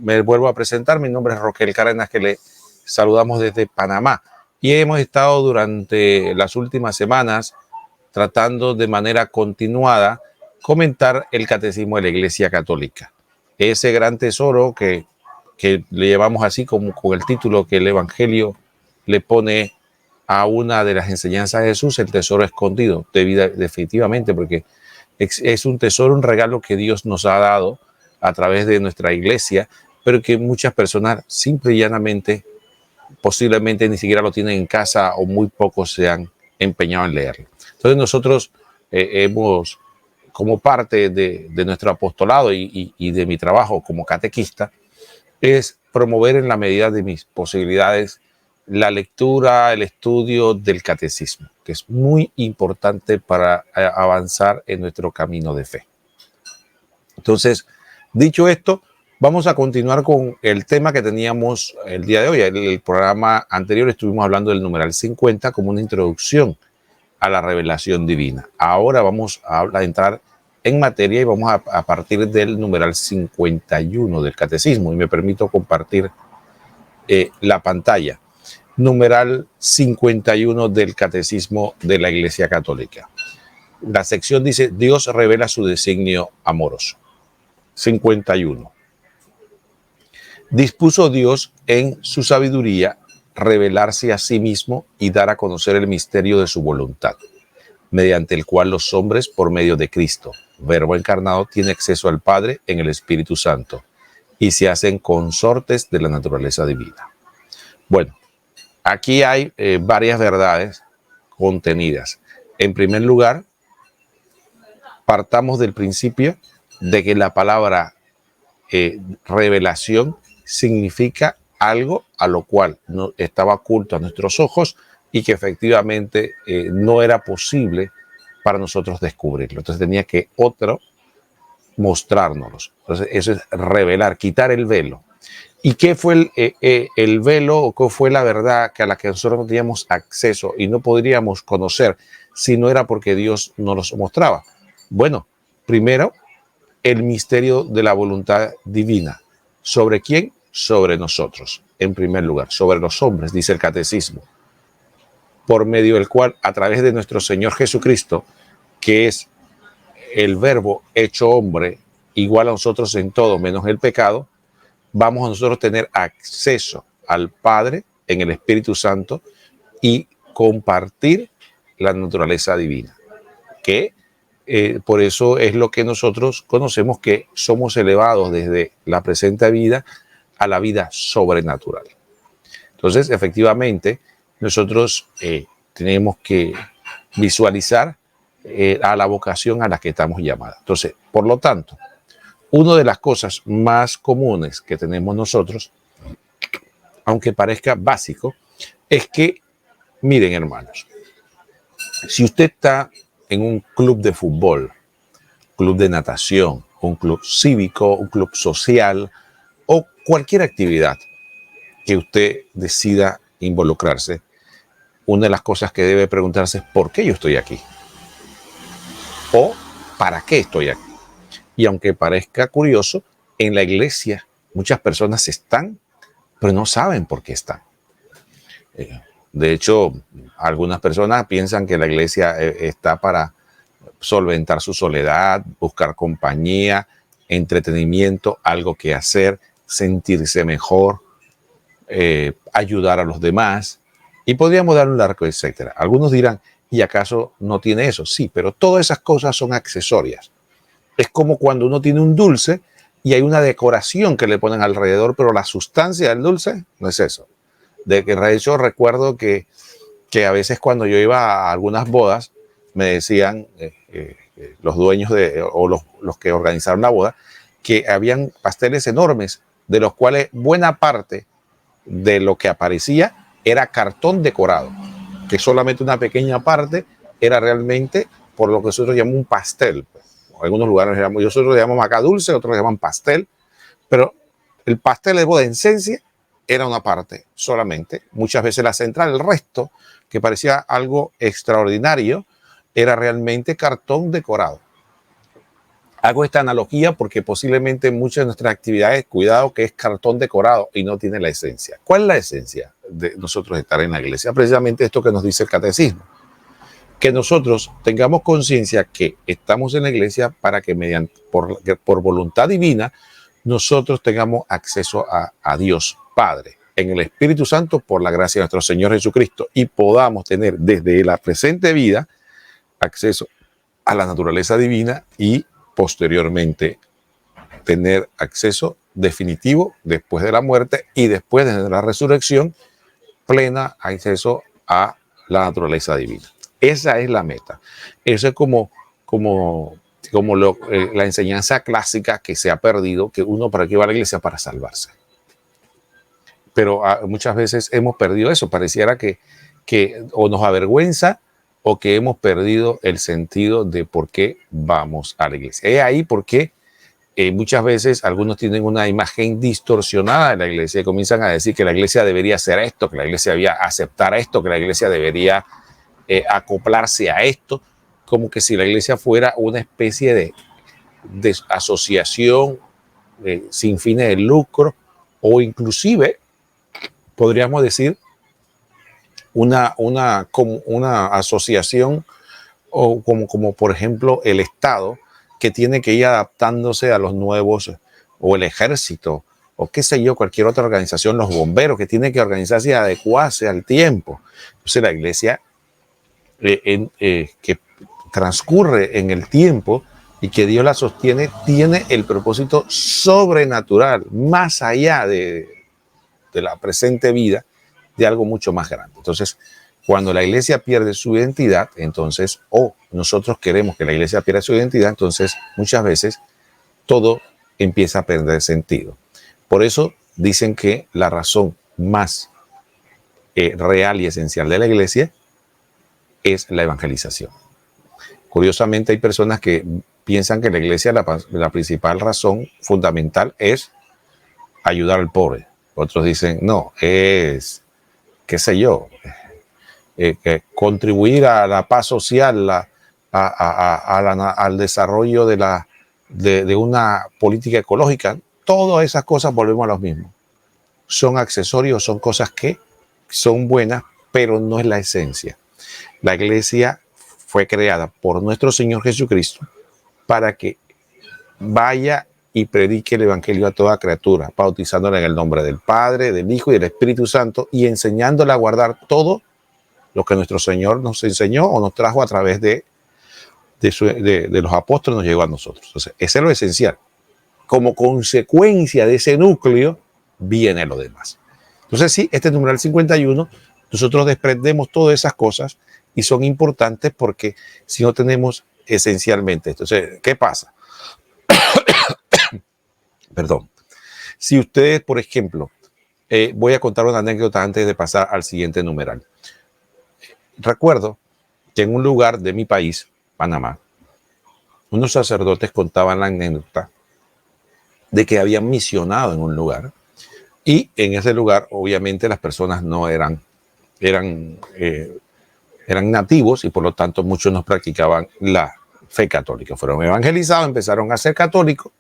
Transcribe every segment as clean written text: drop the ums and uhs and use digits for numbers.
me vuelvo a presentar. Mi nombre es Roquel Cárdenas, que le saludamos desde Panamá. Y hemos estado durante las últimas semanas tratando de manera continuada comentar el Catecismo de la Iglesia Católica. Ese gran tesoro que le llevamos así como con el título que el Evangelio le pone a una de las enseñanzas de Jesús, el tesoro escondido, definitivamente, porque es un tesoro, un regalo que Dios nos ha dado a través de nuestra iglesia, pero que muchas personas simple y llanamente posiblemente ni siquiera lo tienen en casa o muy pocos se han empeñado en leerlo. Entonces nosotros hemos, como parte de nuestro apostolado y de mi trabajo como catequista, es promover en la medida de mis posibilidades la lectura, el estudio del catecismo, que es muy importante para avanzar en nuestro camino de fe. Entonces, dicho esto, vamos a continuar con el tema que teníamos el día de hoy. El programa anterior estuvimos hablando del numeral 50 como una introducción a la revelación divina. Ahora vamos a entrar en materia y vamos a partir del numeral 51 del catecismo. Y me permito compartir la pantalla. Numeral 51 del Catecismo de la Iglesia Católica. La sección dice: Dios revela su designio amoroso. 51. Dispuso Dios en su sabiduría revelarse a sí mismo y dar a conocer el misterio de su voluntad, mediante el cual los hombres, por medio de Cristo, Verbo encarnado, tienen acceso al Padre en el Espíritu Santo y se hacen consortes de la naturaleza divina. Bueno, aquí hay varias verdades contenidas. En primer lugar, partamos del principio de que la palabra revelación significa algo a lo cual no estaba oculto a nuestros ojos y que efectivamente no era posible para nosotros descubrirlo. Entonces tenía que otro mostrárnoslo. Entonces eso es revelar, quitar el velo. ¿Y qué fue el velo o qué fue la verdad a la que nosotros no teníamos acceso y no podríamos conocer si no era porque Dios nos los mostraba? Bueno, primero, el misterio de la voluntad divina. ¿Sobre quién? Sobre nosotros, en primer lugar, sobre los hombres, dice el catecismo, por medio del cual, a través de nuestro Señor Jesucristo, que es el Verbo hecho hombre, igual a nosotros en todo menos el pecado, vamos a nosotros tener acceso al Padre en el Espíritu Santo y compartir la naturaleza divina, que por eso es lo que nosotros conocemos, que somos elevados desde la presente vida a la vida sobrenatural. Entonces, efectivamente, nosotros tenemos que visualizar a la vocación a la que estamos llamados. Entonces, por lo tanto, una de las cosas más comunes que tenemos nosotros, aunque parezca básico, es que, miren hermanos, si usted está en un club de fútbol, club de natación, un club cívico, un club social o cualquier actividad que usted decida involucrarse, una de las cosas que debe preguntarse es ¿por qué yo estoy aquí? ¿O para qué estoy aquí? Y aunque parezca curioso, en la iglesia muchas personas están, pero no saben por qué están. De hecho, algunas personas piensan que la iglesia está para solventar su soledad, buscar compañía, entretenimiento, algo que hacer, sentirse mejor, ayudar a los demás. Y podríamos dar un largo etcétera. Algunos dirán, ¿y acaso no tiene eso? Sí, pero todas esas cosas son accesorias. Es como cuando uno tiene un dulce y hay una decoración que le ponen alrededor, pero la sustancia del dulce no es eso. De hecho, recuerdo que a veces cuando yo iba a algunas bodas, me decían los dueños o los que organizaron la boda, que habían pasteles enormes, de los cuales buena parte de lo que aparecía era cartón decorado, que solamente una pequeña parte era realmente por lo que nosotros llamamos un pastel. En algunos lugares nosotros le llamamos acá dulce, otros le llaman pastel, pero el pastel de boda en esencia era una parte solamente, muchas veces la central, el resto, que parecía algo extraordinario, era realmente cartón decorado. Hago esta analogía porque posiblemente muchas de nuestras actividades, cuidado que es cartón decorado y no tiene la esencia. ¿Cuál es la esencia de nosotros estar en la iglesia? Precisamente esto que nos dice el catecismo. Que nosotros tengamos conciencia que estamos en la iglesia para que por voluntad divina nosotros tengamos acceso a Dios Padre en el Espíritu Santo por la gracia de nuestro Señor Jesucristo y podamos tener desde la presente vida acceso a la naturaleza divina y posteriormente tener acceso definitivo después de la muerte y después de la resurrección plena acceso a la naturaleza divina. Esa es la meta. Eso es como la enseñanza clásica que se ha perdido, que uno para qué va a la iglesia para salvarse. Pero muchas veces hemos perdido eso. Pareciera que o nos avergüenza o que hemos perdido el sentido de por qué vamos a la iglesia. Es ahí porque muchas veces algunos tienen una imagen distorsionada de la iglesia y comienzan a decir que la iglesia debería hacer esto, que la iglesia debería aceptar esto, que la iglesia debería acoplarse a esto, como que si la iglesia fuera una especie de asociación sin fines de lucro o inclusive, podríamos decir, una asociación o como por ejemplo el Estado que tiene que ir adaptándose a los nuevos, o el ejército, o qué sé yo, cualquier otra organización, los bomberos, que tiene que organizarse y adecuarse al tiempo. Entonces la iglesia que transcurre en el tiempo y que Dios la sostiene, tiene el propósito sobrenatural, más allá de la presente vida, de algo mucho más grande. Entonces, cuando la iglesia pierde su identidad, entonces, nosotros queremos que la iglesia pierda su identidad, entonces muchas veces todo empieza a perder sentido. Por eso dicen que la razón más real y esencial de la iglesia es la evangelización. Curiosamente hay personas que piensan que la iglesia, la principal razón fundamental es ayudar al pobre. Otros dicen, no, es, qué sé yo, contribuir a la paz social, al desarrollo de una política ecológica. Todas esas cosas volvemos a lo mismo. Son accesorios, son cosas que son buenas, pero no es la esencia. La iglesia fue creada por nuestro Señor Jesucristo para que vaya y predique el evangelio a toda criatura, bautizándola en el nombre del Padre, del Hijo y del Espíritu Santo y enseñándola a guardar todo lo que nuestro Señor nos enseñó o nos trajo a través de los apóstoles, nos llegó a nosotros. Entonces, ese es lo esencial. Como consecuencia de ese núcleo viene lo demás. Entonces, sí, este numeral 51, nosotros desprendemos todas esas cosas y son importantes porque si no tenemos esencialmente esto. Entonces, ¿qué pasa? Perdón. Si ustedes, por ejemplo, voy a contar una anécdota antes de pasar al siguiente numeral. Recuerdo que en un lugar de mi país, Panamá, unos sacerdotes contaban la anécdota de que habían misionado en un lugar y en ese lugar obviamente las personas no eran nativos y por lo tanto muchos no practicaban la fe católica. Fueron evangelizados, empezaron a ser católicos,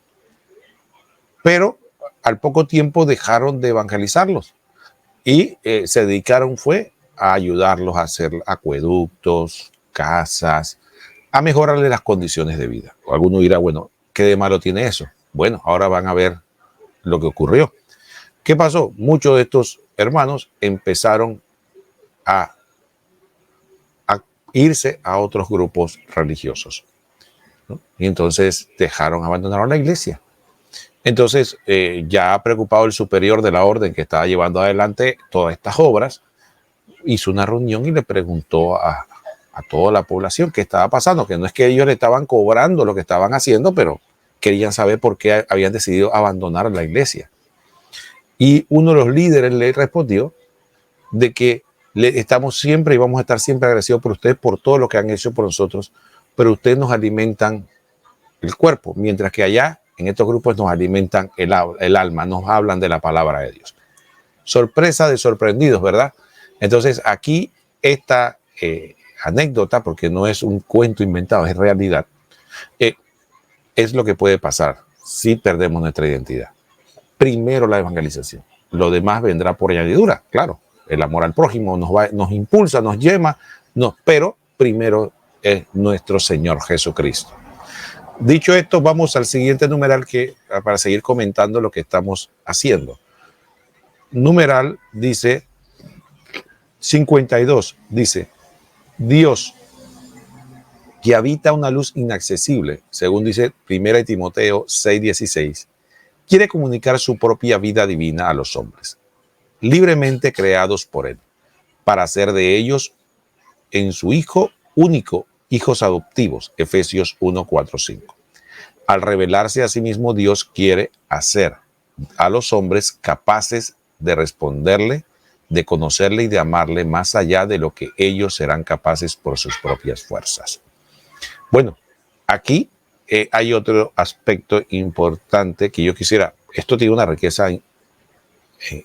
pero al poco tiempo dejaron de evangelizarlos y se dedicaron a ayudarlos a hacer acueductos, casas, a mejorarle las condiciones de vida. Alguno dirá, bueno, ¿qué de malo tiene eso? Bueno, ahora van a ver lo que ocurrió. ¿Qué pasó? Muchos de estos hermanos empezaron a irse a otros grupos religiosos, ¿no? Y entonces abandonaron la iglesia. Entonces, ya preocupado el superior de la orden que estaba llevando adelante todas estas obras, hizo una reunión y le preguntó a toda la población qué estaba pasando, que no es que ellos le estaban cobrando lo que estaban haciendo, pero querían saber por qué habían decidido abandonar la iglesia. Y uno de los líderes le respondió de que estamos siempre y vamos a estar siempre agradecidos por ustedes por todo lo que han hecho por nosotros, pero ustedes nos alimentan el cuerpo, mientras que allá en estos grupos nos alimentan el alma, nos hablan de la palabra de Dios. Sorpresa de sorprendidos, ¿verdad? Entonces aquí esta anécdota, porque no es un cuento inventado, es realidad, es lo que puede pasar si perdemos nuestra identidad. Primero la evangelización. Lo demás vendrá por añadidura, claro. El amor al prójimo nos impulsa, nos llama, pero primero es nuestro Señor Jesucristo. Dicho esto, vamos al siguiente numeral para seguir comentando lo que estamos haciendo. Numeral dice 52, dice, Dios, que habita una luz inaccesible, según dice 1 Timoteo 6:16, quiere comunicar su propia vida divina a los hombres, libremente creados por Él, para hacer de ellos en su Hijo único, hijos adoptivos, Efesios 1:4-5. Al revelarse a sí mismo, Dios quiere hacer a los hombres capaces de responderle, de conocerle y de amarle más allá de lo que ellos serán capaces por sus propias fuerzas. Bueno, aquí hay otro aspecto importante que yo quisiera. Esto tiene una riqueza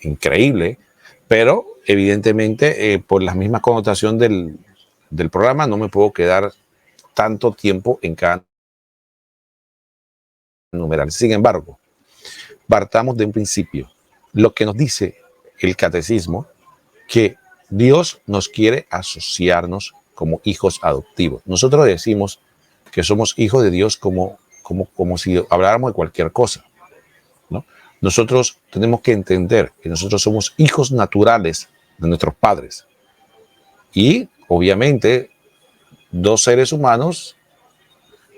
increíble, pero evidentemente por la misma connotación del programa no me puedo quedar tanto tiempo en cada numeral. Sin embargo, partamos de un principio. Lo que nos dice el catecismo, que Dios nos quiere asociarnos como hijos adoptivos. Nosotros decimos que somos hijos de Dios como si habláramos de cualquier cosa, ¿no? Nosotros tenemos que entender que nosotros somos hijos naturales de nuestros padres. Y obviamente, dos seres humanos,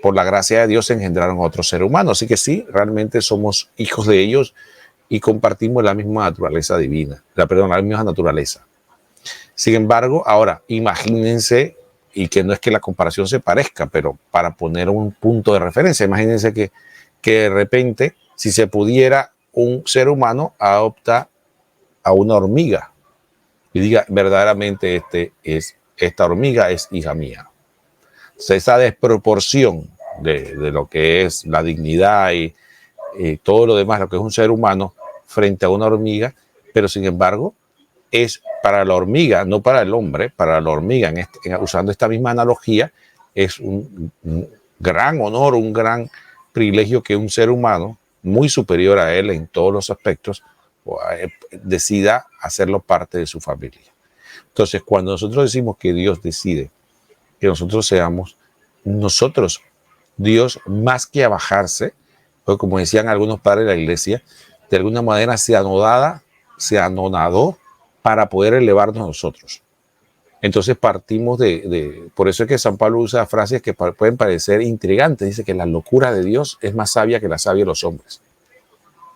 por la gracia de Dios, engendraron a otro ser humano. Así que sí, realmente somos hijos de ellos y compartimos la misma naturaleza divina, la misma naturaleza. Sin embargo, ahora, imagínense, y que no es que la comparación se parezca, pero para poner un punto de referencia, imagínense que de repente, si se pudiera, un ser humano adopta a una hormiga y diga, verdaderamente esta hormiga es hija mía. Entonces, esa desproporción de lo que es la dignidad y todo lo demás, lo que es un ser humano frente a una hormiga, pero sin embargo es para la hormiga, no para el hombre, para la hormiga, usando esta misma analogía, es un gran honor, un gran privilegio que un ser humano muy superior a él en todos los aspectos decida hacerlo parte de su familia. Entonces, cuando nosotros decimos que Dios decide que nosotros seamos nosotros, Dios, más que abajarse, pues como decían algunos padres de la iglesia, de alguna manera se anonadó para poder elevarnos a nosotros. Entonces partimos por eso es que San Pablo usa frases que pueden parecer intrigantes. Dice que la locura de Dios es más sabia que la savia de los hombres.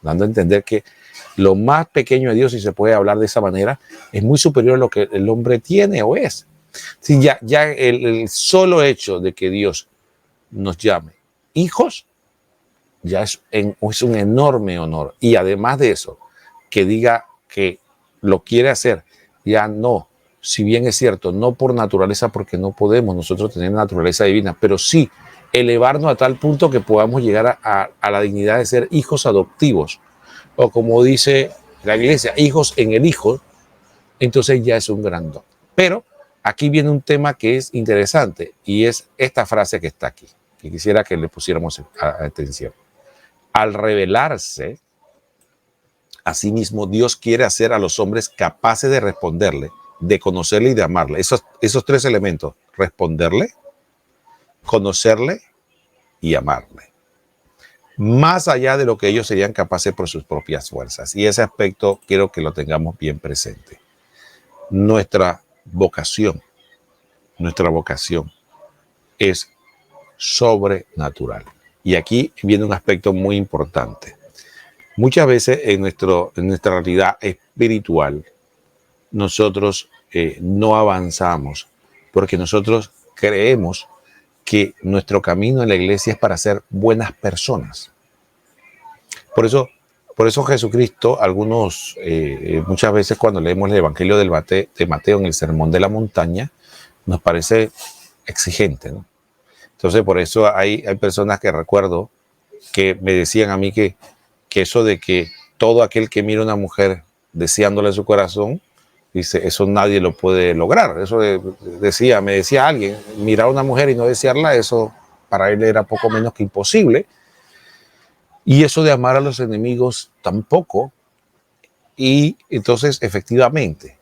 Dando a entender que lo más pequeño de Dios, si se puede hablar de esa manera, es muy superior a lo que el hombre tiene o es. Sí, ya el solo hecho de que Dios nos llame hijos, ya es un enorme honor. Y además de eso, que diga que lo quiere hacer, ya no, si bien es cierto, no por naturaleza, porque no podemos nosotros tener naturaleza divina, pero sí elevarnos a tal punto que podamos llegar a la dignidad de ser hijos adoptivos, o como dice la iglesia, hijos en el Hijo, entonces ya es un gran don. Pero aquí viene un tema que es interesante, y es esta frase que está aquí, que quisiera que le pusiéramos atención. Al revelarse a sí mismo, Dios quiere hacer a los hombres capaces de responderle, de conocerle y de amarle. Esos tres elementos: responderle, conocerle y amarle, más allá de lo que ellos serían capaces por sus propias fuerzas. Y ese aspecto quiero que lo tengamos bien presente. Nuestra vocación es sobrenatural. Y aquí viene un aspecto muy importante. Muchas veces en nuestra realidad espiritual nosotros no avanzamos porque nosotros creemos que nuestro camino en la iglesia es para ser buenas personas. Por eso Jesucristo, muchas veces cuando leemos el Evangelio de Mateo en el Sermón de la Montaña, nos parece exigente, ¿no? Entonces, por eso hay personas que recuerdo que me decían a mí que eso de que todo aquel que mira a una mujer deseándole su corazón, dice, eso nadie lo puede lograr. Eso me decía alguien, mirar a una mujer y no desearla, eso para él era poco menos que imposible. Y eso de amar a los enemigos tampoco. Y entonces, efectivamente,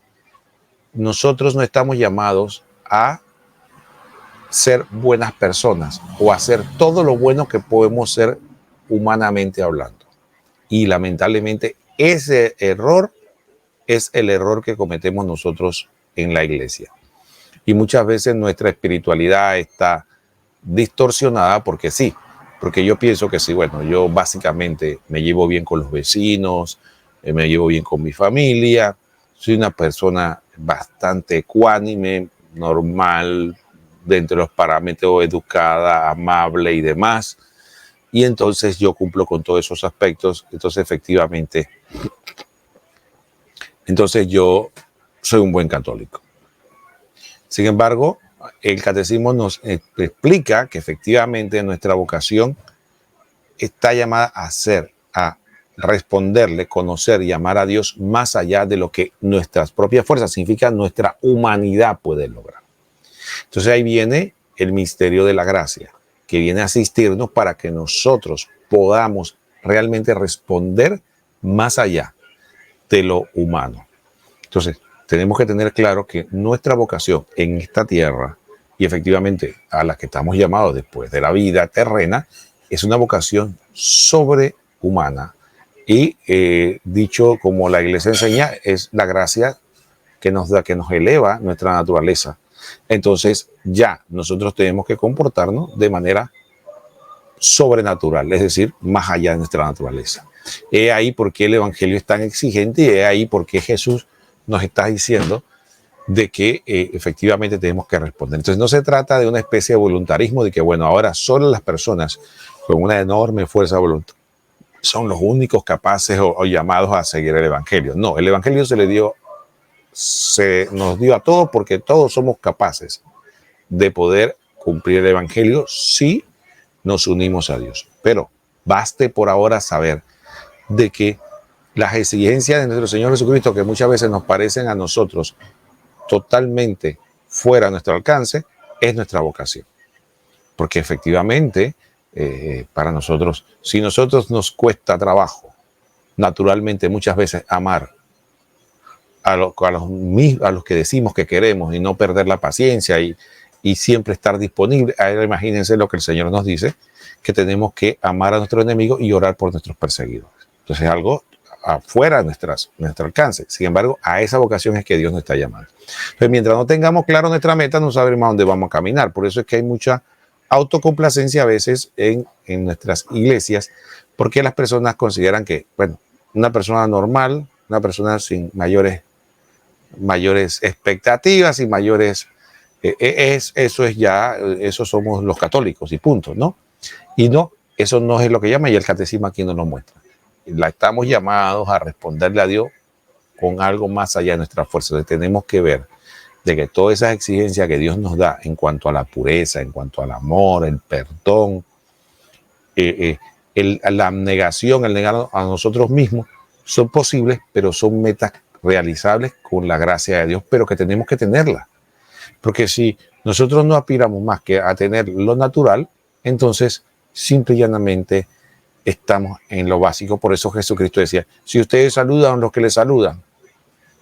nosotros no estamos llamados a ser buenas personas o a hacer todo lo bueno que podemos ser humanamente hablando. Y lamentablemente ese error es el error que cometemos nosotros en la iglesia. Y muchas veces nuestra espiritualidad está distorsionada porque sí, porque yo pienso que sí, bueno, yo básicamente me llevo bien con los vecinos, me llevo bien con mi familia, soy una persona bastante ecuánime, normal, dentro de los parámetros, educada, amable y demás. Y entonces yo cumplo con todos esos aspectos. Entonces, efectivamente, entonces yo soy un buen católico. Sin embargo, el catecismo nos explica que efectivamente nuestra vocación está llamada a ser, a responderle, conocer y amar a Dios más allá de lo que nuestras propias fuerzas, significa nuestra humanidad, puede lograr. Entonces ahí viene el misterio de la gracia, que viene a asistirnos para que nosotros podamos realmente responder más allá de lo humano. Entonces, tenemos que tener claro que nuestra vocación en esta tierra, y efectivamente a la que estamos llamados después de la vida terrena, es una vocación sobrehumana. Y dicho como la iglesia enseña, es la gracia que nos da, que nos eleva nuestra naturaleza. Entonces ya nosotros tenemos que comportarnos de manera sobrenatural, es decir, más allá de nuestra naturaleza. Es ahí porque el evangelio es tan exigente y es ahí porque Jesús nos está diciendo de que efectivamente tenemos que responder. Entonces no se trata de una especie de voluntarismo de que, bueno, ahora solo las personas con una enorme fuerza voluntaria son los únicos capaces o llamados a seguir el evangelio. No, el evangelio se nos dio a todos porque todos somos capaces de poder cumplir el evangelio si nos unimos a Dios. Pero baste por ahora saber de que las exigencias de nuestro Señor Jesucristo, que muchas veces nos parecen a nosotros totalmente fuera de nuestro alcance, es nuestra vocación. Porque efectivamente, para nosotros, si nosotros nos cuesta trabajo, naturalmente muchas veces amar a los que decimos que queremos y no perder la paciencia y siempre estar disponible, imagínense lo que el Señor nos dice, que tenemos que amar a nuestros enemigos y orar por nuestros perseguidores. Entonces es algo afuera de nuestro alcance. Sin embargo, a esa vocación es que Dios nos está llamando. Entonces, mientras no tengamos claro nuestra meta, no sabremos a dónde vamos a caminar. Por eso es que hay mucha autocomplacencia a veces en nuestras iglesias, porque las personas consideran que, bueno, una persona normal, una persona sin mayores expectativas y mayores, eso somos los católicos y punto, ¿no? Y no, eso no es lo que llama y el catecismo aquí nos lo muestra. Estamos llamados a responderle a Dios con algo más allá de nuestras fuerzas. Tenemos que ver de que todas esas exigencias que Dios nos da en cuanto a la pureza, en cuanto al amor, el perdón, la abnegación, el negar a nosotros mismos, son posibles, pero son metas realizables con la gracia de Dios, pero que tenemos que tenerla. Porque si nosotros no aspiramos más que a tener lo natural, entonces simple y llanamente estamos en lo básico. Por eso Jesucristo decía, si ustedes saludan a los que les saludan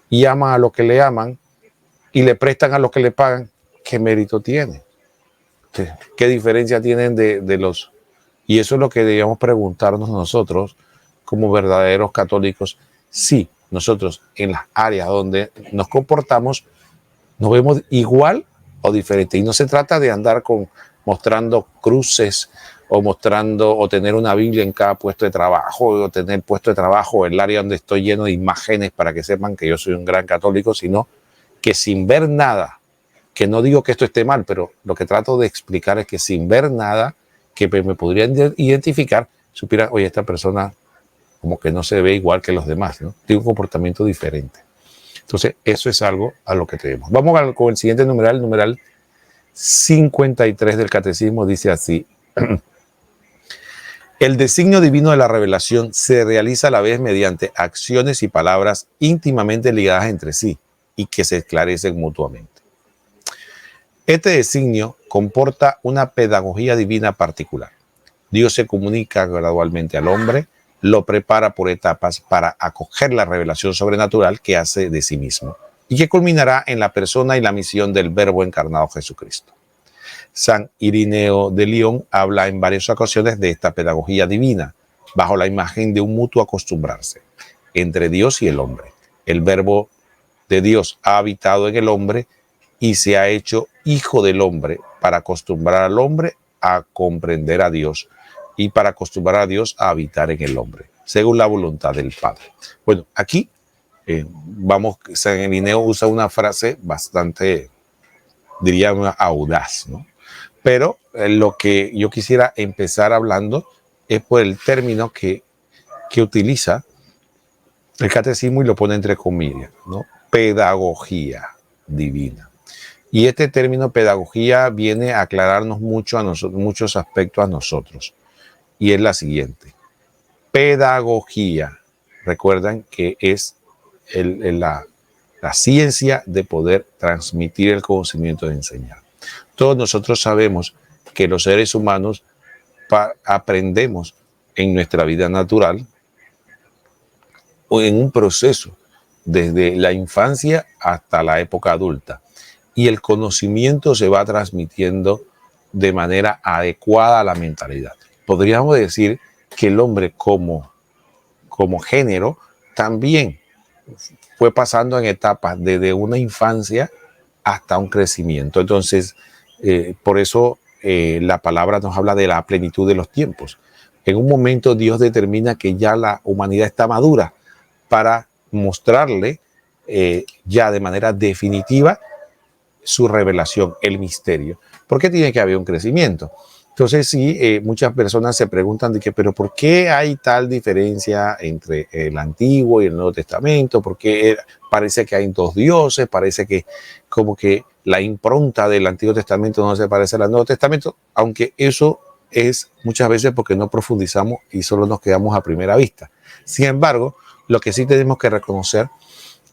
y aman a los que le aman y le prestan a los que le pagan, ¿qué mérito tiene? ¿Qué diferencia tienen de los? Y eso es lo que debíamos preguntarnos nosotros como verdaderos católicos. Si nosotros en las áreas donde nos comportamos nos vemos igual o diferente. Y no se trata de andar mostrando cruces o tener una Biblia en cada puesto de trabajo, o tener puesto de trabajo en el área donde estoy lleno de imágenes para que sepan que yo soy un gran católico, sino que sin ver nada, que no digo que esto esté mal, pero lo que trato de explicar es que sin ver nada que me podrían identificar, supiera, oye, esta persona como que no se ve igual que los demás, ¿no? Tiene un comportamiento diferente. Entonces, eso es algo a lo que tenemos. Vamos con el siguiente numeral, numeral 53 del Catecismo, dice así. El designio divino de la revelación se realiza a la vez mediante acciones y palabras íntimamente ligadas entre sí y que se esclarecen mutuamente. Este designio comporta una pedagogía divina particular. Dios se comunica gradualmente al hombre, lo prepara por etapas para acoger la revelación sobrenatural que hace de sí mismo y que culminará en la persona y la misión del Verbo encarnado Jesucristo. San Irineo de Lyon habla en varias ocasiones de esta pedagogía divina, bajo la imagen de un mutuo acostumbrarse entre Dios y el hombre. El Verbo de Dios ha habitado en el hombre y se ha hecho hijo del hombre para acostumbrar al hombre a comprender a Dios y para acostumbrar a Dios a habitar en el hombre, según la voluntad del Padre. Bueno, aquí San Irineo usa una frase bastante, diría, audaz, ¿no? Pero lo que yo quisiera empezar hablando es por el término que utiliza el catecismo y lo pone entre comillas, ¿no? Pedagogía divina. Y este término pedagogía viene a aclararnos mucho a nosotros, muchos aspectos a nosotros. Y es la siguiente. Pedagogía, recuerdan que es la ciencia de poder transmitir el conocimiento de enseñar. Todos nosotros sabemos que los seres humanos aprendemos en nuestra vida natural o en un proceso desde la infancia hasta la época adulta. Y el conocimiento se va transmitiendo de manera adecuada a la mentalidad. Podríamos decir que el hombre como género también fue pasando en etapas desde una infancia hasta un crecimiento. Entonces, por eso la palabra nos habla de la plenitud de los tiempos. En un momento Dios determina que ya la humanidad está madura para mostrarle ya de manera definitiva su revelación, el misterio. ¿Por qué tiene que haber un crecimiento? Entonces sí, muchas personas se preguntan de que, pero ¿por qué hay tal diferencia entre el Antiguo y el Nuevo Testamento? ¿Por qué parece que hay dos dioses? Parece que como que la impronta del Antiguo Testamento no se parece al Nuevo Testamento, aunque eso es muchas veces porque no profundizamos y solo nos quedamos a primera vista. Sin embargo, lo que sí tenemos que reconocer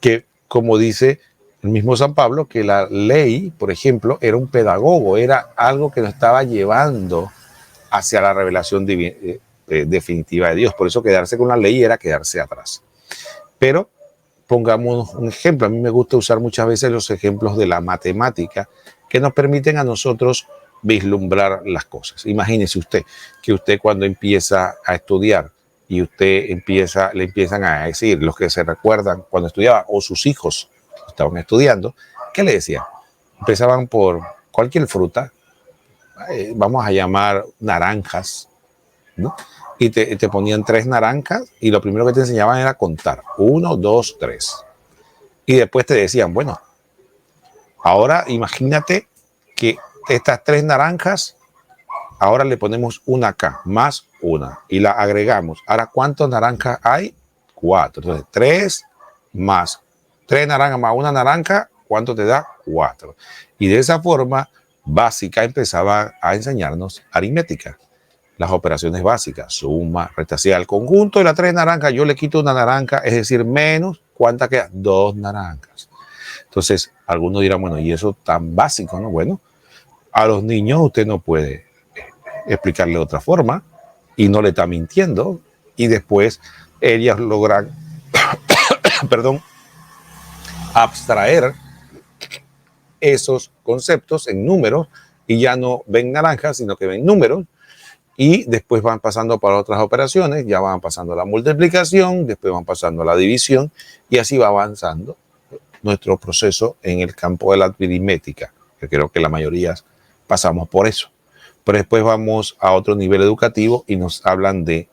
que, como dice el mismo San Pablo, que la ley, por ejemplo, era un pedagogo, era algo que nos estaba llevando hacia la revelación definitiva de Dios. Por eso quedarse con la ley era quedarse atrás. Pero pongamos un ejemplo. A mí me gusta usar muchas veces los ejemplos de la matemática que nos permiten a nosotros vislumbrar las cosas. Imagínese usted que usted cuando empieza a estudiar y le empiezan a decir, los que se recuerdan cuando estudiaba, o sus hijos estaban estudiando, ¿qué le decían? Empezaban por cualquier fruta, vamos a llamar naranjas, ¿no? Y te ponían 3 naranjas y lo primero que te enseñaban era contar, 1, 2, 3. Y después te decían, bueno, ahora imagínate que estas 3 naranjas, ahora le ponemos una acá, más una, y la agregamos. Ahora, ¿cuántas naranjas hay? 4. Entonces, 3 más 3 naranjas más una naranja, ¿cuánto te da? 4. Y de esa forma básica empezaba a enseñarnos aritmética. Las operaciones básicas, suma, resta, si al conjunto de las 3 naranjas yo le quito una naranja, es decir, menos, ¿cuántas quedan? 2 naranjas. Entonces, algunos dirán, bueno, ¿y eso tan básico, no? Bueno, a los niños usted no puede explicarle de otra forma y no le está mintiendo. Y después ellas logran, perdón, abstraer esos conceptos en números y ya no ven naranjas, sino que ven números y después van pasando para otras operaciones, ya van pasando a la multiplicación, después van pasando a la división y así va avanzando nuestro proceso en el campo de la aritmética, que creo que la mayoría pasamos por eso. Pero después vamos a otro nivel educativo y nos hablan de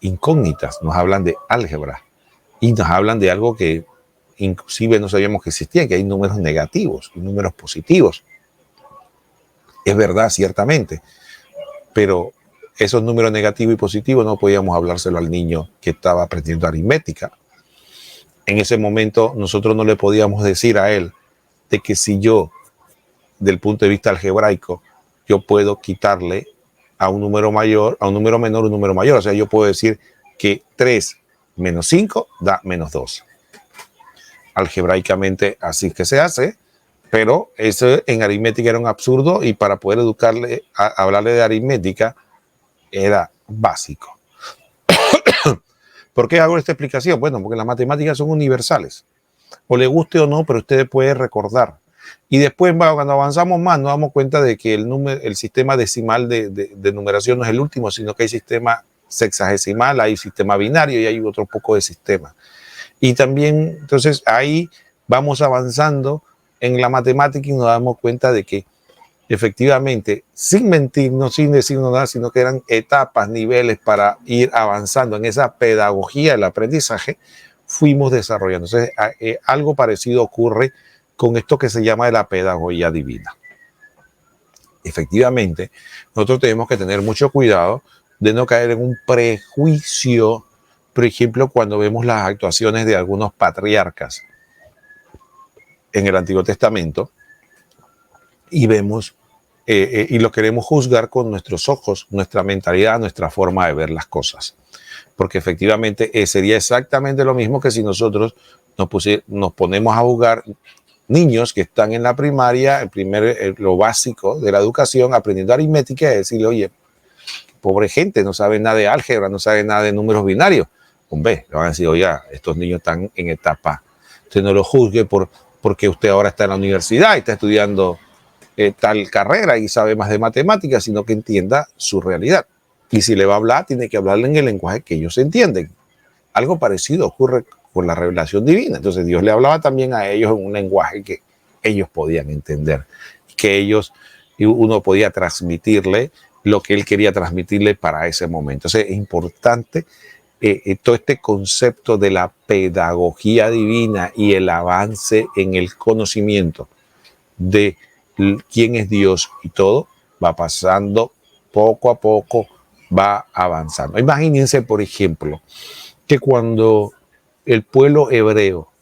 incógnitas, nos hablan de álgebra y nos hablan de algo que inclusive no sabíamos que existía, que hay números negativos y números positivos. Es verdad, ciertamente, pero esos números negativos y positivos no podíamos hablárselo al niño que estaba aprendiendo aritmética. En ese momento nosotros no le podíamos decir a él de que si yo, del punto de vista algebraico, yo puedo quitarle a un número mayor, a un número menor, un número mayor. O sea, yo puedo decir que 3 menos 5 da menos 2. Algebraicamente así es que se hace, Pero eso en aritmética era un absurdo y para poder educarle, hablarle de aritmética era básico. ¿Por qué hago esta explicación? Bueno, porque las matemáticas son universales. O le guste o no, pero usted puede recordar. Y después, cuando avanzamos más, nos damos cuenta de que el sistema decimal de numeración no es el último, sino que hay sistema sexagesimal, hay sistema binario y hay otro poco de sistema. Y también, entonces, ahí vamos avanzando en la matemática y nos damos cuenta de que efectivamente, sin mentirnos, sin decirnos nada, sino que eran etapas, niveles para ir avanzando en esa pedagogía del aprendizaje, fuimos desarrollando. Entonces, algo parecido ocurre con esto que se llama de la pedagogía divina. Efectivamente, nosotros tenemos que tener mucho cuidado de no caer en un prejuicio, por ejemplo, cuando vemos las actuaciones de algunos patriarcas en el Antiguo Testamento y vemos y lo queremos juzgar con nuestros ojos, nuestra mentalidad, nuestra forma de ver las cosas. Porque efectivamente sería exactamente lo mismo que si nosotros nos ponemos a jugar niños que están en la primaria, lo básico de la educación, aprendiendo aritmética, y decirle, oye, pobre gente, no sabe nada de álgebra, no sabe nada de números binarios. Hombre, le van a decir, oye, estos niños están en etapa. Usted no lo juzgue porque usted ahora está en la universidad y está estudiando tal carrera y sabe más de matemáticas, sino que entienda su realidad. Y si le va a hablar, tiene que hablarle en el lenguaje que ellos entienden. Algo parecido ocurre con la revelación divina. Entonces Dios le hablaba también a ellos en un lenguaje que ellos podían entender, que uno podía transmitirle lo que él quería transmitirle para ese momento. Entonces es importante todo este concepto de la pedagogía divina y el avance en el conocimiento de quién es Dios y todo va pasando poco a poco, va avanzando. Imagínense, por ejemplo, que cuando el pueblo hebreo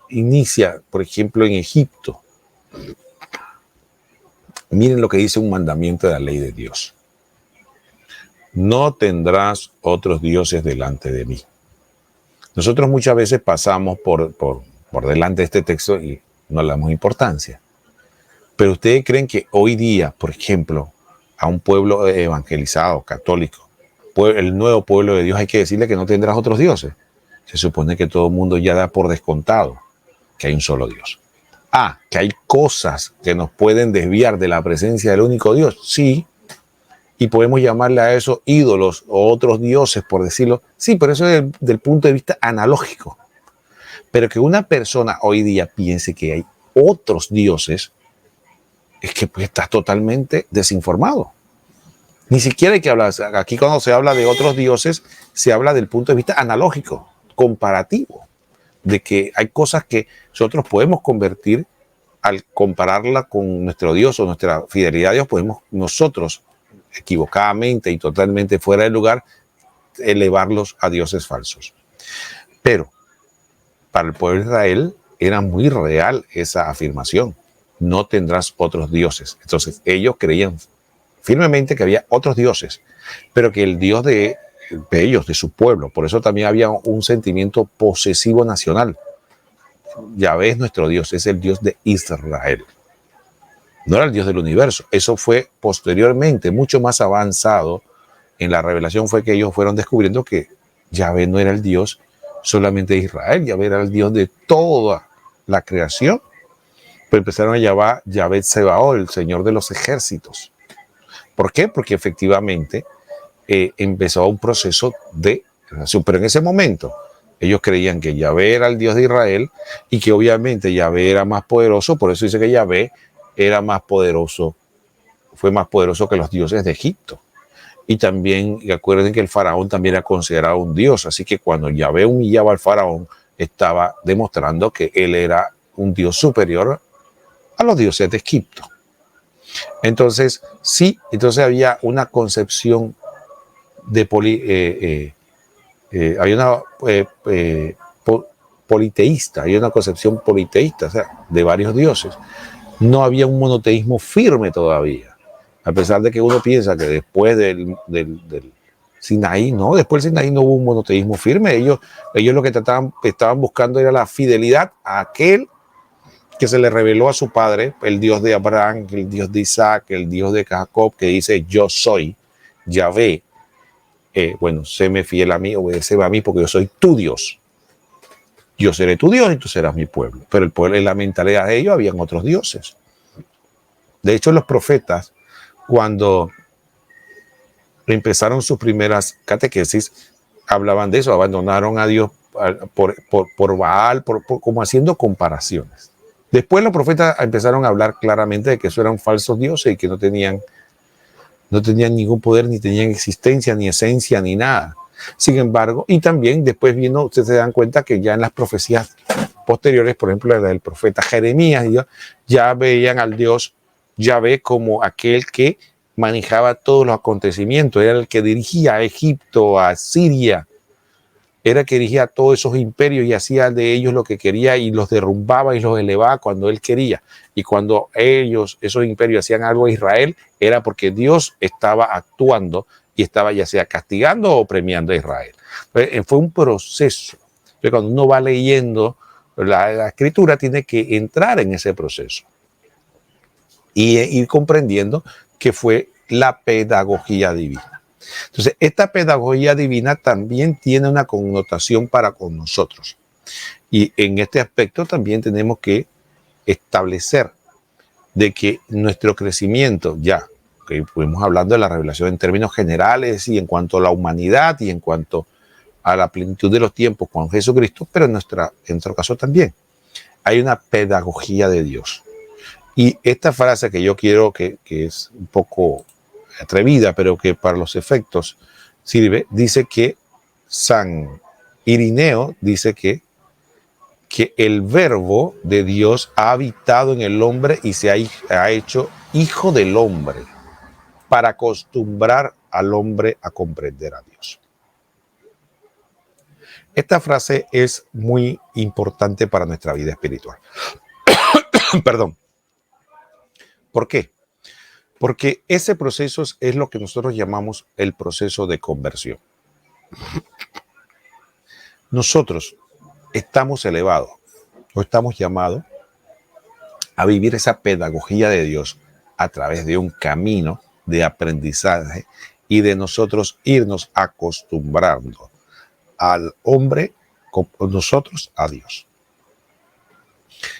inicia, por ejemplo, en Egipto, miren lo que dice un mandamiento de la ley de Dios. No tendrás otros dioses delante de mí. Nosotros muchas veces pasamos por delante de este texto y no le damos importancia. Pero ustedes creen que hoy día, por ejemplo, a un pueblo evangelizado, católico, el nuevo pueblo de Dios, hay que decirle que no tendrás otros dioses. Se supone que todo el mundo ya da por descontado que hay un solo Dios. Que hay cosas que nos pueden desviar de la presencia del único Dios. Sí, y podemos llamarle a eso ídolos o otros dioses, por decirlo. Sí, pero eso es del punto de vista analógico. Pero que una persona hoy día piense que hay otros dioses, es que pues estás totalmente desinformado. Ni siquiera hay que hablar. Aquí cuando se habla de otros dioses, se habla del punto de vista analógico, comparativo, de que hay cosas que nosotros podemos convertir al compararla con nuestro Dios o nuestra fidelidad a Dios, podemos nosotros equivocadamente y totalmente fuera de lugar elevarlos a dioses falsos. Pero para el pueblo de Israel era muy real esa afirmación. No tendrás otros dioses. Entonces ellos creían firmemente que había otros dioses, pero que el Dios de ellos, de su pueblo, por eso también había un sentimiento posesivo nacional. Yahvé es nuestro Dios, es el Dios de Israel. No era el Dios del universo. Eso fue posteriormente, mucho más avanzado en la revelación, fue que ellos fueron descubriendo que Yahvé no era el Dios solamente de Israel, Yahvé era el Dios de toda la creación. Pero empezaron a llamar Yahvé Sebaot, el Señor de los ejércitos. ¿Por qué? Porque efectivamente empezó un proceso de relación. Pero en ese momento ellos creían que Yahvé era el Dios de Israel y que obviamente Yahvé era más poderoso. Por eso dice que Yahvé era más poderoso, fue más poderoso que los dioses de Egipto. Y también, acuérdense que el faraón también era considerado un dios. Así que cuando Yahvé humillaba al faraón, estaba demostrando que él era un dios superior a los dioses de Egipto. Entonces, sí, entonces había una concepción de politeísta, había una concepción politeísta, o sea, de varios dioses. No había un monoteísmo firme todavía, a pesar de que uno piensa que después del Sinaí, no, después del Sinaí no hubo un monoteísmo firme. Ellos lo que estaban buscando era la fidelidad a aquel que se le reveló a su padre, el Dios de Abraham, el Dios de Isaac, el Dios de Jacob, que dice yo soy Yahvé. Bueno, séme fiel a mí, obedéceme a mí, porque yo soy tu Dios. Yo seré tu Dios y tú serás mi pueblo. Pero el pueblo, en la mentalidad de ellos, habían otros dioses. De hecho, los profetas, cuando empezaron sus primeras catequesis, hablaban de eso, abandonaron a Dios por Baal, como haciendo comparaciones. Después los profetas empezaron a hablar claramente de que eso eran falsos dioses y que no tenían ningún poder, ni tenían existencia, ni esencia, ni nada. Sin embargo, y también después vino, ustedes se dan cuenta que ya en las profecías posteriores, por ejemplo, la del profeta Jeremías, ya veían al Dios Yahvé como aquel que manejaba todos los acontecimientos, era el que dirigía a Egipto, a Siria, era el que dirigía a todos esos imperios y hacía de ellos lo que quería y los derrumbaba y los elevaba cuando él quería. Y cuando esos imperios hacían algo a Israel, era porque Dios estaba actuando y estaba ya sea castigando o premiando a Israel. Fue un proceso. Entonces, cuando uno va leyendo la escritura, tiene que entrar en ese proceso y ir comprendiendo que fue la pedagogía divina. Entonces, esta pedagogía divina también tiene una connotación para con nosotros. Y en este aspecto también tenemos que establecer de que nuestro crecimiento, ya que fuimos hablando de la revelación en términos generales y en cuanto a la humanidad y en cuanto a la plenitud de los tiempos con Jesucristo, pero en nuestro caso también hay una pedagogía de Dios. Y esta frase que yo quiero, que es un poco atrevida, pero que para los efectos sirve, dice que San Irineo dice que el verbo de Dios ha habitado en el hombre y se ha hecho hijo del hombre para acostumbrar al hombre a comprender a Dios. Esta frase es muy importante para nuestra vida espiritual. Perdón. ¿Por qué? Porque ese proceso es lo que nosotros llamamos el proceso de conversión. Nosotros estamos elevados o estamos llamados a vivir esa pedagogía de Dios a través de un camino de aprendizaje y de nosotros irnos acostumbrando al hombre, con nosotros a Dios.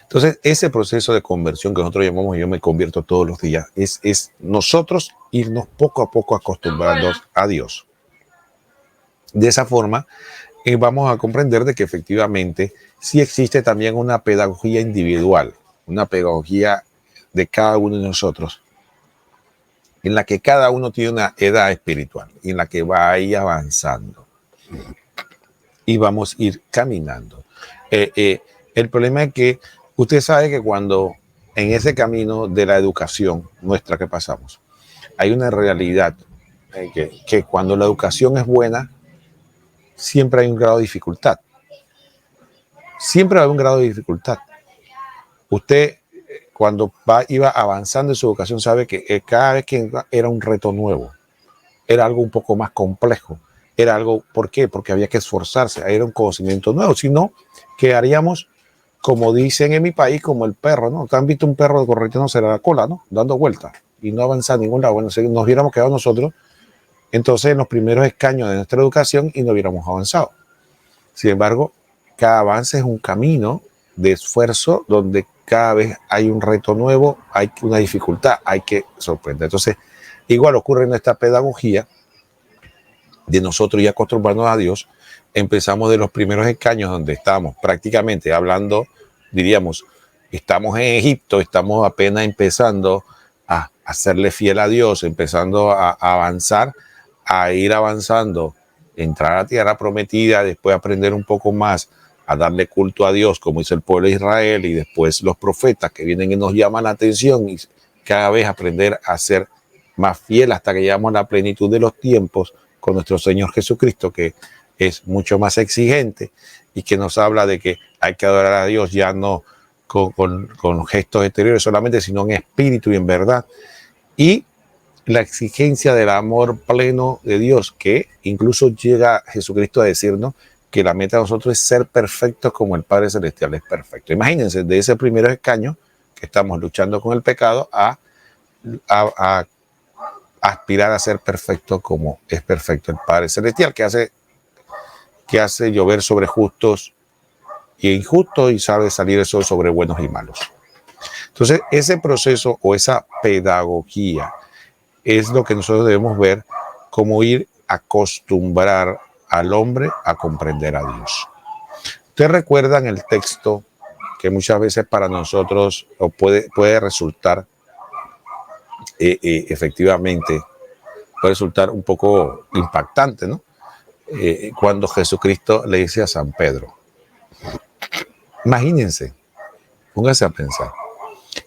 Entonces, ese proceso de conversión que nosotros llamamos yo me convierto todos los días, es nosotros irnos poco a poco acostumbrando a Dios. De esa forma, vamos a comprender de que efectivamente sí existe también una pedagogía individual, una pedagogía de cada uno de nosotros, en la que cada uno tiene una edad espiritual, en la que va a ir avanzando y vamos a ir caminando. El problema es que usted sabe que cuando en ese camino de la educación nuestra que pasamos, hay una realidad que cuando la educación es buena, siempre hay un grado de dificultad. Siempre hay un grado de dificultad. Usted cuando iba avanzando en su educación sabe que cada vez que era un reto nuevo, era algo un poco más complejo. Era algo, ¿por qué? Porque había que esforzarse, era un conocimiento nuevo, si no, quedaríamos, como dicen en mi país, como el perro, ¿no? ¿Han visto un perro correteándose la cola, ¿no? Dando vueltas y no avanza a ningún lado. Bueno, si nos hubiéramos quedado nosotros, entonces en los primeros escaños de nuestra educación y no hubiéramos avanzado. Sin embargo, cada avance es un camino de esfuerzo donde cada vez hay un reto nuevo, hay una dificultad, hay que sorprender. Entonces, igual ocurre en esta pedagogía de nosotros ya acostumbrarnos a Dios. Empezamos de los primeros escaños donde estamos prácticamente hablando, diríamos, estamos en Egipto, estamos apenas empezando a hacerle fiel a Dios, empezando a avanzar, a ir avanzando, entrar a la tierra prometida, después aprender un poco más, a darle culto a Dios, como hizo el pueblo de Israel, y después los profetas que vienen y nos llaman la atención, y cada vez aprender a ser más fiel hasta que llegamos a la plenitud de los tiempos con nuestro Señor Jesucristo, que es mucho más exigente y que nos habla de que hay que adorar a Dios ya no con gestos exteriores solamente, sino en espíritu y en verdad. Y la exigencia del amor pleno de Dios, que incluso llega Jesucristo a decirnos que la meta de nosotros es ser perfectos como el Padre Celestial es perfecto. Imagínense, de ese primer escaño que estamos luchando con el pecado a aspirar a ser perfecto como es perfecto el Padre Celestial, que hace llover sobre justos e injustos y sabe salir el sol sobre buenos y malos. Entonces, ese proceso o esa pedagogía es lo que nosotros debemos ver como ir a acostumbrar al hombre a comprender a Dios. Ustedes recuerdan el texto que muchas veces para nosotros puede resultar efectivamente, puede resultar un poco impactante, ¿no? Cuando Jesucristo le dice a San Pedro, imagínense, pónganse a pensar,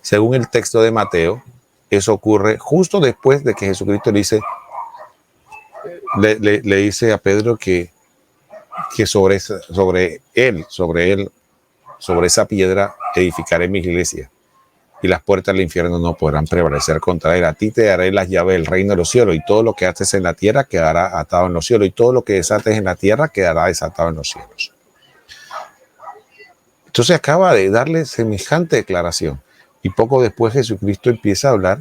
según el texto de Mateo, eso ocurre justo después de que Jesucristo le dice a Pedro que sobre esa piedra edificaré mi iglesia y las puertas del infierno no podrán prevalecer contra él. A ti te daré las llaves del reino de los cielos y todo lo que haces en la tierra quedará atado en los cielos y todo lo que desates en la tierra quedará desatado en los cielos. Entonces acaba de darle semejante declaración y poco después Jesucristo empieza a hablar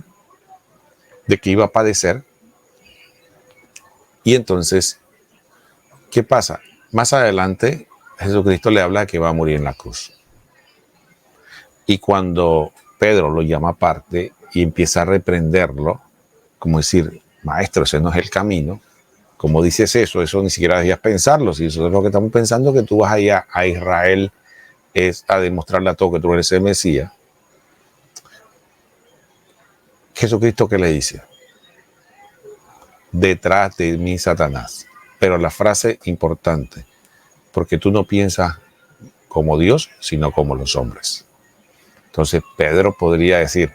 de que iba a padecer. Y entonces, ¿qué pasa? Más adelante, Jesucristo le habla de que va a morir en la cruz. Y cuando Pedro lo llama aparte y empieza a reprenderlo, como decir, maestro, ese no es el camino. ¿Cómo dices eso? Eso ni siquiera debías pensarlo. Si eso es lo que estamos pensando, que tú vas a ir a Israel es a demostrarle a todo que tú eres el Mesías. Jesucristo, ¿qué le dice? Detrás de mí, Satanás. Pero la frase importante, porque tú no piensas como Dios, sino como los hombres. Entonces Pedro podría decir,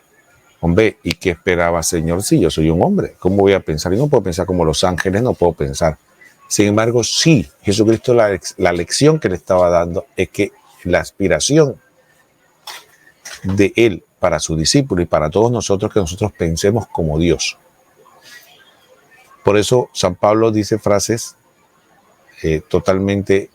hombre, ¿y qué esperaba, Señor? Si yo soy un hombre, ¿cómo voy a pensar? Yo no puedo pensar como los ángeles, no puedo pensar. Sin embargo, sí, Jesucristo la lección que le estaba dando es que la aspiración de él para su discípulo y para todos nosotros, que nosotros pensemos como Dios. Por eso San Pablo dice frases totalmente,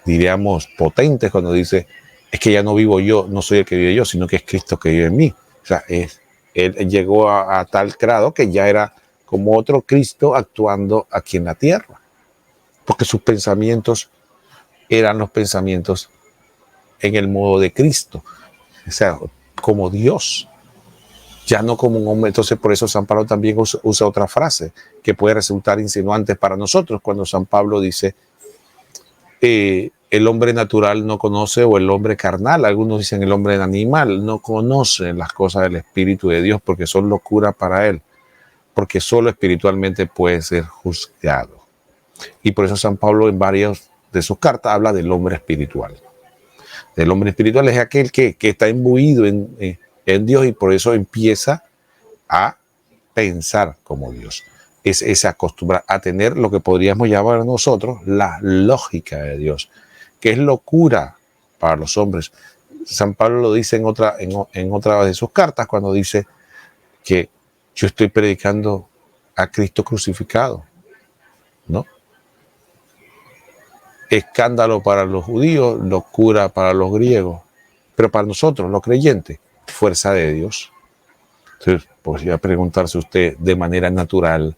diríamos, potentes cuando dice, es que ya no vivo yo, no soy el que vive yo, sino que es Cristo que vive en mí. O sea, él llegó a tal grado que ya era como otro Cristo actuando aquí en la tierra, porque sus pensamientos eran los pensamientos en el modo de Cristo, o sea, como Dios, ya no como un hombre. Entonces por eso San Pablo también usa otra frase que puede resultar insinuante para nosotros, cuando San Pablo dice, el hombre natural no conoce, o el hombre carnal, algunos dicen el hombre animal, no conoce las cosas del Espíritu de Dios porque son locura para él, porque solo espiritualmente puede ser juzgado. Y por eso San Pablo en varias de sus cartas habla del hombre espiritual. El hombre espiritual es aquel que está imbuido en Dios y por eso empieza a pensar como Dios. Es acostumbrar a tener lo que podríamos llamar nosotros la lógica de Dios, que es locura para los hombres. San Pablo lo dice en otra de sus cartas, cuando dice que yo estoy predicando a Cristo crucificado, ¿no? Escándalo para los judíos, locura para los griegos, pero para nosotros, los creyentes, fuerza de Dios. Entonces, podría preguntarse usted de manera natural,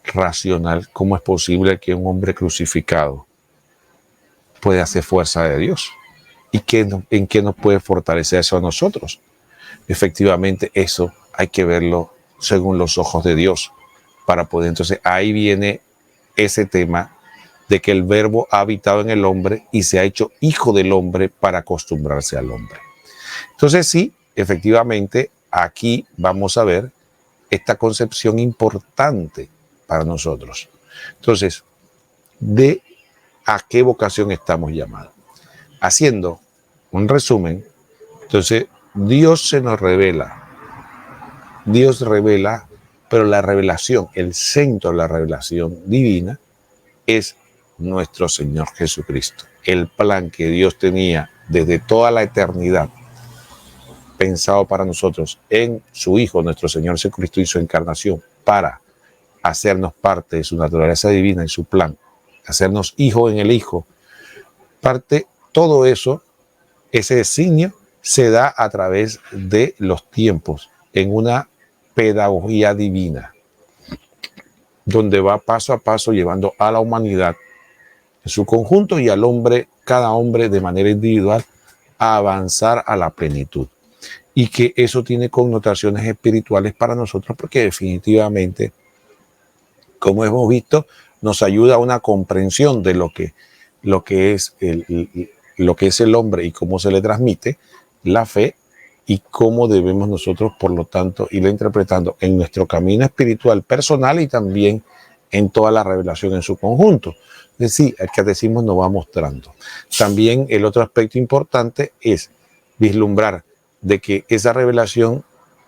racional, ¿cómo es posible que un hombre crucificado pueda hacer fuerza de Dios? ¿Y en qué nos puede fortalecer eso a nosotros? Efectivamente, eso hay que verlo según los ojos de Dios, para poder, entonces ahí viene ese tema de que el verbo ha habitado en el hombre y se ha hecho hijo del hombre para acostumbrarse al hombre. Entonces sí, efectivamente, aquí vamos a ver esta concepción importante para nosotros. Entonces, ¿de a qué vocación estamos llamados? Haciendo un resumen, entonces Dios se nos revela. Dios revela, pero la revelación, el centro de la revelación divina es nuestro Señor Jesucristo. El plan que Dios tenía desde toda la eternidad pensado para nosotros en su Hijo, nuestro Señor Jesucristo, y su encarnación para hacernos parte de su naturaleza divina y su plan hacernos hijo en el Hijo. Todo eso, ese designio se da a través de los tiempos, en una pedagogía divina, donde va paso a paso llevando a la humanidad en su conjunto y al hombre, cada hombre de manera individual, a avanzar a la plenitud. Y que eso tiene connotaciones espirituales para nosotros, porque definitivamente, como hemos visto, nos ayuda a una comprensión de lo que es el hombre y cómo se le transmite la fe y cómo debemos nosotros, por lo tanto, irla interpretando en nuestro camino espiritual personal y también en toda la revelación en su conjunto. Es decir, el catecismo nos va mostrando. También el otro aspecto importante es vislumbrar de que esa revelación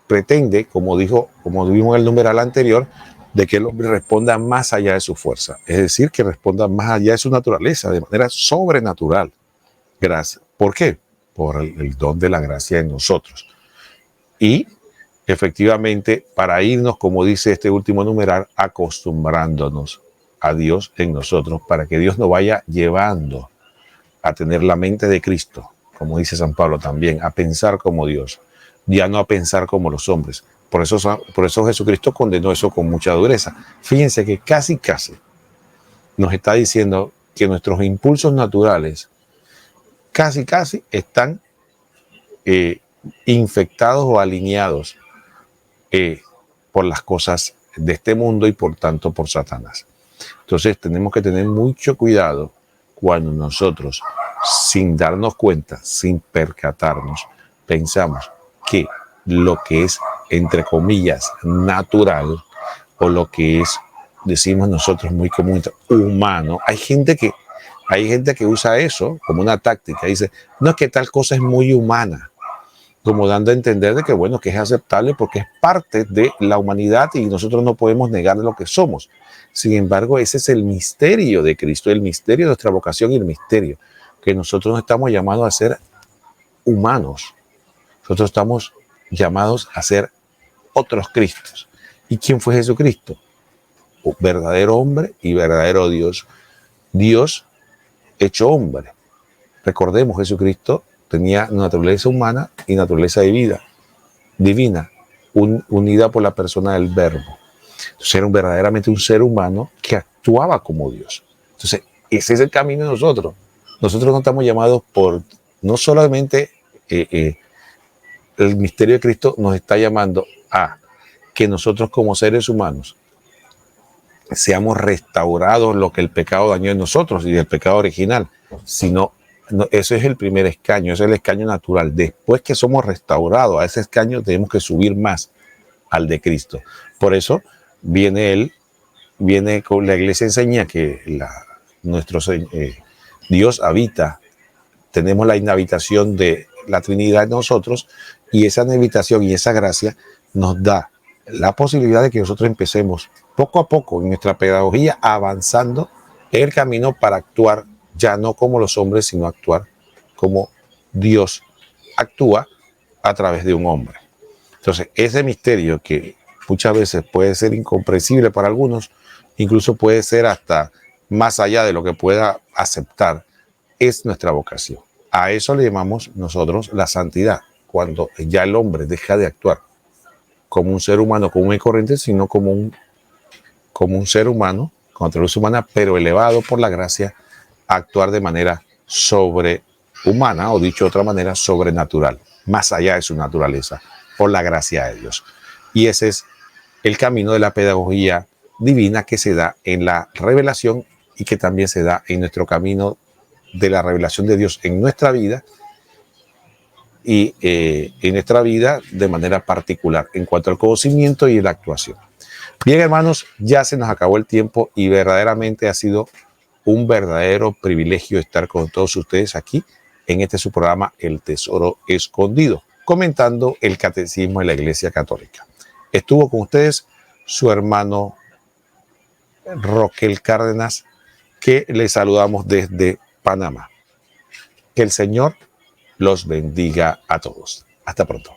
pretende, como vimos en el numeral anterior, de que el hombre responda más allá de su fuerza, es decir, que responda más allá de su naturaleza, de manera sobrenatural. Gracias. ¿Por qué? Por el don de la gracia en nosotros. Y efectivamente, para irnos, como dice este último numeral, acostumbrándonos a Dios en nosotros, para que Dios nos vaya llevando a tener la mente de Cristo, como dice San Pablo también, a pensar como Dios, ya no a pensar como los hombres. Por eso Jesucristo condenó eso con mucha dureza. Fíjense que casi nos está diciendo que nuestros impulsos naturales casi están infectados o alineados por las cosas de este mundo y por tanto por Satanás. Entonces tenemos que tener mucho cuidado cuando nosotros, sin darnos cuenta, sin percatarnos, pensamos que lo que es, entre comillas, natural, o lo que es, decimos nosotros muy común, humano. Hay gente que usa eso como una táctica. Dice, no, es que tal cosa es muy humana, como dando a entender de que, bueno, que es aceptable porque es parte de la humanidad y nosotros no podemos negar lo que somos. Sin embargo, ese es el misterio de Cristo, el misterio de nuestra vocación y el misterio, que nosotros no estamos llamados a ser humanos. Nosotros estamos llamados a ser otros Cristos. ¿Y quién fue Jesucristo? Un verdadero hombre y verdadero Dios. Dios hecho hombre. Recordemos, Jesucristo tenía naturaleza humana y naturaleza divina, unida por la persona del Verbo. Entonces era verdaderamente un ser humano que actuaba como Dios. Entonces ese es el camino de nosotros. Nosotros no estamos llamados no solamente el misterio de Cristo nos está llamando a que nosotros como seres humanos seamos restaurados lo que el pecado dañó en nosotros y del pecado original, sino ese es el primer escaño, ese es el escaño natural. Después que somos restaurados a ese escaño, tenemos que subir más al de Cristo. Por eso viene con la iglesia enseña que nuestro Dios habita, tenemos la inhabitación de la Trinidad en nosotros, y esa inhabitación y esa gracia nos da la posibilidad de que nosotros empecemos poco a poco en nuestra pedagogía, avanzando en el camino para actuar ya no como los hombres, sino actuar como Dios actúa a través de un hombre. Entonces, ese misterio que muchas veces puede ser incomprensible para algunos, incluso puede ser hasta más allá de lo que pueda aceptar, es nuestra vocación. A eso le llamamos nosotros la santidad, cuando ya el hombre deja de actuar como un ser humano común y corriente, sino como un ser humano, con naturaleza humana, pero elevado por la gracia a actuar de manera sobrehumana, o dicho de otra manera, sobrenatural, más allá de su naturaleza, por la gracia de Dios. Y ese es el camino de la pedagogía divina que se da en la revelación y que también se da en nuestro camino de la revelación de Dios en nuestra vida, y en nuestra vida de manera particular en cuanto al conocimiento y la actuación. Bien, hermanos, ya se nos acabó el tiempo y verdaderamente ha sido un verdadero privilegio estar con todos ustedes aquí en su programa El Tesoro Escondido, comentando el Catecismo de la Iglesia Católica. Estuvo con ustedes su hermano Roquel Cárdenas, que les saludamos desde Panamá. Que el Señor los bendiga a todos. Hasta pronto.